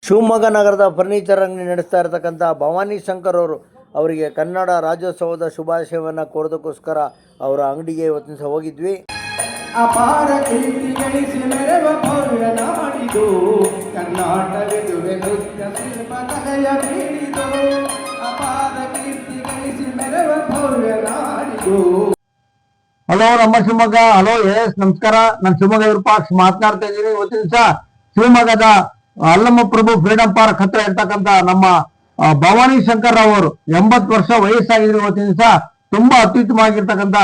ಶಿವಮೊಗ್ಗ ನಗರದ ಫರ್ನಿಚರ್ ಅಂಗಡಿ ನಡೆಸ್ತಾ ಇರತಕ್ಕಂಥ ಭವಾನಿ ಶಂಕರ್ ಅವರಿಗೆ ಕನ್ನಡ ರಾಜ್ಯೋತ್ಸವದ ಶುಭಾಶಯವನ್ನು ಕೋರೋದಕ್ಕೋಸ್ಕರ ಅವರ ಅಂಗಡಿಗೆ ಇವತ್ತಿನ ದಿವಸ ಹೋಗಿದ್ವಿ. ಅಪಾರ ಕೀರ್ತಿ ಗಳಿಸಿ ಮೆರವ ಭವ್ಯ ನಾಡಿದು ಕರ್ನಾಟಕದುವೆ ನೃತ್ಯ ಶಿಲ್ಪಕಲೆಯ ಬೀಡಿದು. ಅಪಾರ ಕೀರ್ತಿ ಗಳಿಸಿ ಮೆರವ ಭವ್ಯ ನಾಡಿದು. ಹಲೋ ನಮ್ಮ ಶಿವಮೊಗ್ಗ. ಹಲೋ ಎಸ್ ನಮಸ್ಕಾರ. ನಾನು ಶಿವಮೊಗ್ಗ ವಿರೂಪಾಕ್ಷ ಮಾತನಾಡ್ತಾ ಇದ್ದೀನಿ. ಇವತ್ತಿನ ದಿವಸ ಶಿವಮೊಗ್ಗದ ಅಲ್ಲಮ್ಮ ಪ್ರಭು ಫ್ರೀಡಂ ಪಾರ್ಕ್ ಹತ್ರ ಇರ್ತಕ್ಕಂಥ ನಮ್ಮ ಭವಾನಿ ಶಂಕರ್ ರಾವ್ ಅವರು 80 ವರ್ಷ ವಯಸ್ಸಾಗಿದ್ರು. ಇವತ್ತಿನ ದಿವಸ ತುಂಬಾ ಅತ್ಯುತ್ತಮವಾಗಿರ್ತಕ್ಕಂಥ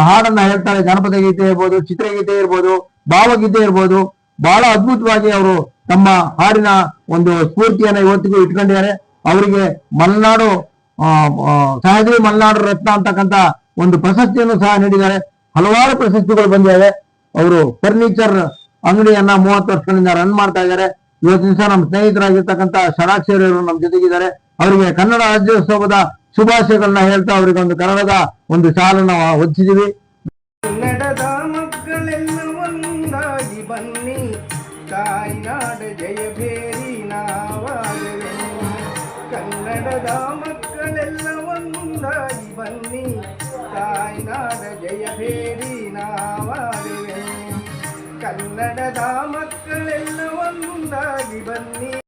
ಹಾಡನ್ನ ಹೇಳ್ತಾರೆ. ಜನಪದ ಗೀತೆ ಇರ್ಬೋದು, ಚಿತ್ರಗೀತೆ ಇರ್ಬೋದು, ಭಾವಗೀತೆ ಇರ್ಬೋದು, ಬಹಳ ಅದ್ಭುತವಾಗಿ ಅವರು ತಮ್ಮ ಹಾಡಿನ ಒಂದು ಸ್ಫೂರ್ತಿಯನ್ನ ಇವತ್ತಿಗೂ ಇಟ್ಕೊಂಡಿದ್ದಾರೆ. ಅವರಿಗೆ ಮಲೆನಾಡು ಸಹ್ಯಾದ್ರಿ ಮಲೆನಾಡು ರತ್ನ ಅಂತಕ್ಕಂಥ ಒಂದು ಪ್ರಶಸ್ತಿಯನ್ನು ಸಹ ನೀಡಿದ್ದಾರೆ. ಹಲವಾರು ಪ್ರಶಸ್ತಿಗಳು ಬಂದಿವೆ. ಅವರು ಫರ್ನಿಚರ್ ಅಂಗಡಿಯನ್ನ 30 ವರ್ಷಗಳಿಂದ ರನ್ ಮಾಡ್ತಾ ಇದ್ದಾರೆ. ಇವತ್ತಿನ ದಿವಸ ನಮ್ಮ ಸ್ನೇಹಿತರಾಗಿರ್ತಕ್ಕಂಥ ಷಡಾಕ್ಷರಿ ಅವರು ನಮ್ಮ ಜೊತೆಗಿದ್ದಾರೆ. ಅವರಿಗೆ ಕನ್ನಡ ರಾಜ್ಯೋತ್ಸವದ ಶುಭಾಶಯಗಳನ್ನ ಹೇಳ್ತಾ ಅವರಿಗೆ ಒಂದು ಕನ್ನಡದ ಒಂದು ಶಾಲನ್ನ ಹೊಚ್ಚಿದೀವಿ. ಕನ್ನಡದ ಮಕ್ಕಳೆಲ್ಲ ಒಂದಾಗಿ ಬನ್ನಿ, ತಾಯ್ನಾಡ ಜಯಭೇರಿ ನಾವಾಗವೆ. ಕನ್ನಡದ ಮಕ್ಕಳೆಲ್ಲ ಒಂದಾಗಿ ಬನ್ನಿ, ತಾಯ್ನಾಡ ಜಯಭೇರಿ ನಾವಾಗವೆ. ಕನ್ನಡದ ಮಕ್ಕಳೆಲ್ಲ ಒಂದಾಗಿ ಬನ್ನಿ.